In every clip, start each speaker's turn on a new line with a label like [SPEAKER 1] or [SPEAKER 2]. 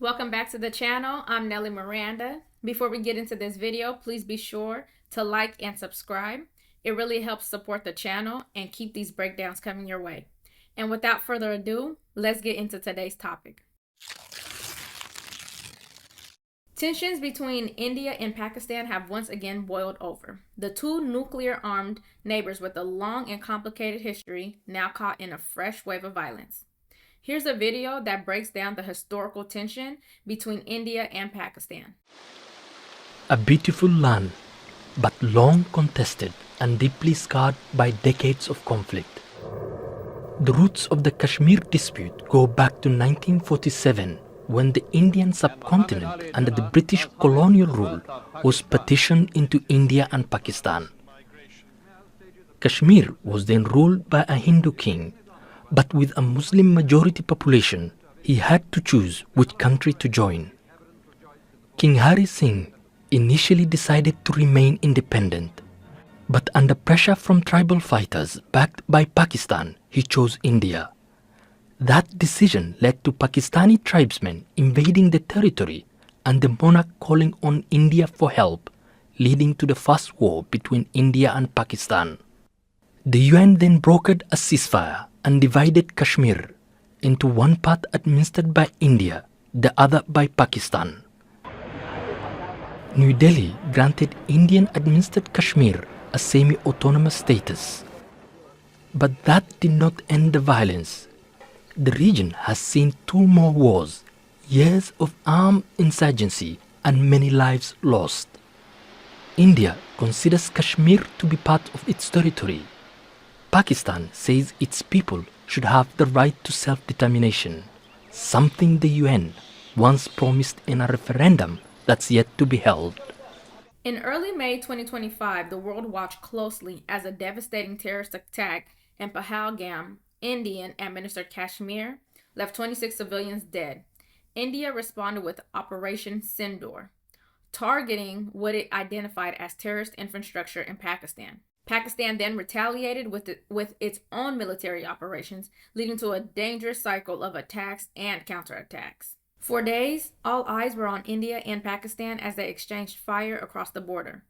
[SPEAKER 1] Welcome back to the channel. I'm Nelly Miranda. Before we get into this video, please be sure to like and subscribe. It really helps support the channel and keep these breakdowns coming your way. And without further ado, let's get into today's topic. Tensions between India and Pakistan have once again boiled over. The two nuclear-armed neighbors with a long and complicated history now caught in a fresh wave of violence. Here's a video that breaks down the historical tension between India and Pakistan.
[SPEAKER 2] A beautiful land, but long contested and deeply scarred by decades of conflict. The roots of the Kashmir dispute go back to 1947, when the Indian subcontinent under the British colonial rule was partitioned into India and Pakistan. Kashmir was then ruled by a Hindu king, but with a Muslim majority population, he had to choose which country to join. King Hari Singh initially decided to remain independent, but under pressure from tribal fighters backed by Pakistan, he chose India. That decision led to Pakistani tribesmen invading the territory and the monarch calling on India for help, leading to the first war between India and Pakistan. The UN then brokered a ceasefire and divided Kashmir into one part administered by India, the other by Pakistan. New Delhi granted Indian-administered Kashmir a semi-autonomous status. But that did not end the violence. The region has seen two more wars, years of armed insurgency and many lives lost. India considers Kashmir to be part of its territory. Pakistan says its people should have the right to self-determination, something the UN once promised in a referendum that's yet to be held.
[SPEAKER 1] In early May 2025, the world watched closely as a devastating terrorist attack in Pahalgam, Indian-administered Kashmir, left 26 civilians dead. India responded with Operation Sindoor, targeting what it identified as terrorist infrastructure in Pakistan. Pakistan then retaliated with its own military operations, leading to a dangerous cycle of attacks and counterattacks. For days, all eyes were on India and Pakistan as they exchanged fire across the border.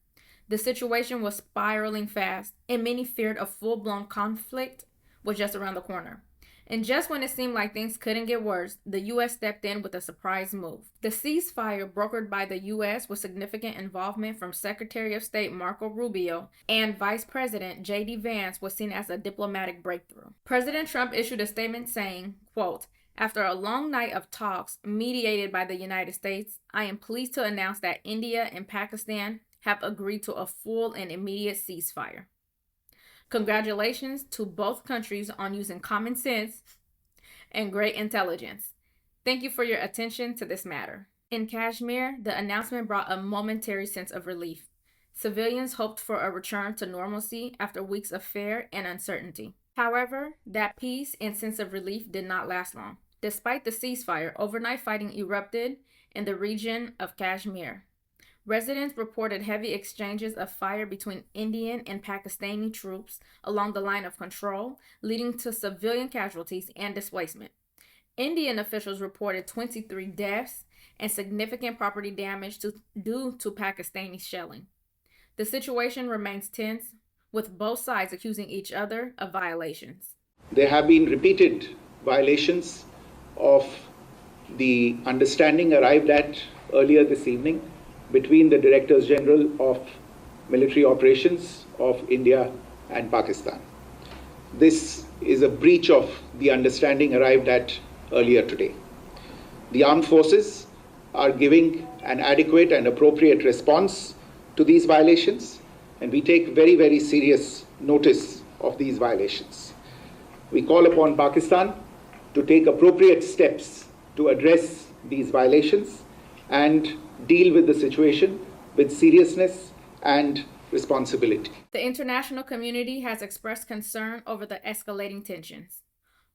[SPEAKER 1] The situation was spiraling fast, and many feared a full-blown conflict was just around the corner. And just when it seemed like things couldn't get worse, the U.S. stepped in with a surprise move. The ceasefire brokered by the U.S. with significant involvement from Secretary of State Marco Rubio and Vice President J.D. Vance was seen as a diplomatic breakthrough. President Trump issued a statement saying, quote, "After a long night of talks mediated by the United States, I am pleased to announce that India and Pakistan have agreed to a full and immediate ceasefire. Congratulations to both countries on using common sense and great intelligence. Thank you for your attention to this matter." In Kashmir, the announcement brought a momentary sense of relief. Civilians hoped for a return to normalcy after weeks of fear and uncertainty. However, that peace and sense of relief did not last long. Despite the ceasefire, overnight fighting erupted in the region of Kashmir. Residents reported heavy exchanges of fire between Indian and Pakistani troops along the line of control, leading to civilian casualties and displacement. Indian officials reported 23 deaths and significant property damage due to Pakistani shelling. The situation remains tense, with both sides accusing each other of violations.
[SPEAKER 3] There have been repeated violations of the understanding arrived at earlier this evening between the Directors General of Military Operations of India and Pakistan. This is a breach of the understanding arrived at earlier today. The armed forces are giving an adequate and appropriate response to these violations, and we take very, very serious notice of these violations. We call upon Pakistan to take appropriate steps to address these violations and deal with the situation with seriousness and responsibility.
[SPEAKER 1] The international community has expressed concern over the escalating tensions.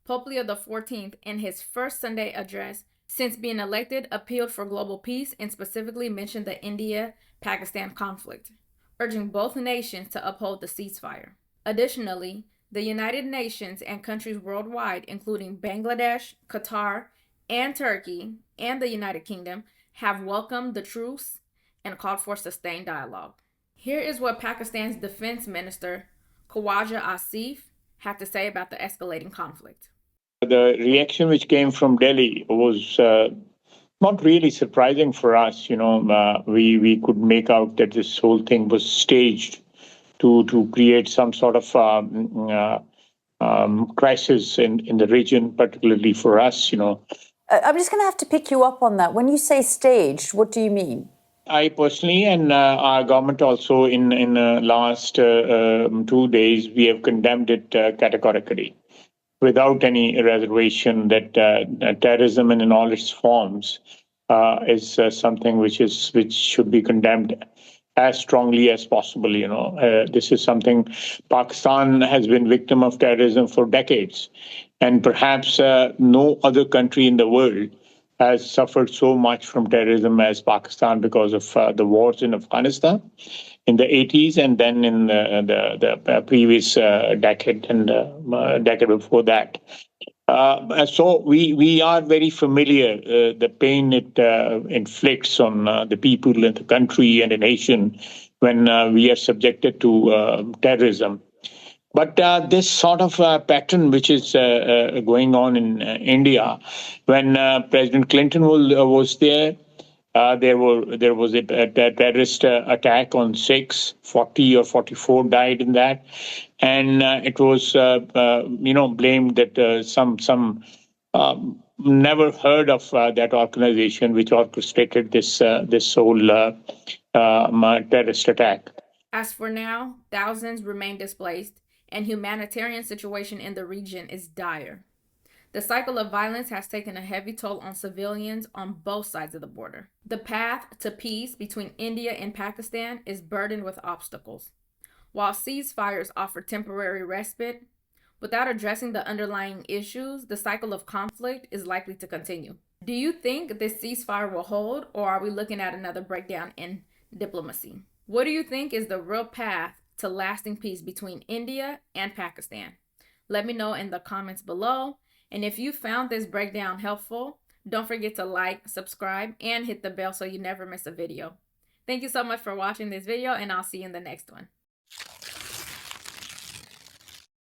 [SPEAKER 1] Pope Leo XIV, in his first Sunday address since being elected, appealed for global peace and specifically mentioned the India-Pakistan conflict, urging both nations to uphold the ceasefire. Additionally, the United Nations and countries worldwide, including Bangladesh, Qatar, and Turkey, and the United Kingdom have welcomed the truce and called for sustained dialogue. Here is what Pakistan's Defense Minister, Khawaja Asif, had to say about the escalating conflict.
[SPEAKER 4] The reaction which came from Delhi was not really surprising for us. We could make out that this whole thing was staged to create some sort of crisis in the region, particularly for us.
[SPEAKER 5] I'm just going to have to pick you up on that. When you say staged, what do you mean?
[SPEAKER 4] I personally and our government also in the last 2 days, we have condemned it categorically, without any reservation, that terrorism in all its forms is something which should be condemned as strongly as possible. This is something Pakistan has been victim of terrorism for decades, and perhaps no other country in the world has suffered so much from terrorism as Pakistan because of the wars in Afghanistan in the 80s, and then in the previous decade and decade before that. So we are very familiar the pain it inflicts on the people in the country and the nation when we are subjected to terrorism. But this sort of pattern which is going on in India, when President Clinton was there, there was a terrorist attack on Sikhs. 40 or 44 died in that, and it was blamed that some never heard of that organization which orchestrated this whole terrorist attack.
[SPEAKER 1] As for now, thousands remain displaced, and humanitarian situation in the region is dire. The cycle of violence has taken a heavy toll on civilians on both sides of the border. The path to peace between India and Pakistan is burdened with obstacles. While ceasefires offer temporary respite, without addressing the underlying issues, the cycle of conflict is likely to continue. Do you think this ceasefire will hold, or are we looking at another breakdown in diplomacy? What do you think is the real path to lasting peace between India and Pakistan? Let me know in the comments below. And if you found this breakdown helpful, don't forget to like, subscribe, and hit the bell so you never miss a video. Thank you so much for watching this video, and I'll see you in the next one.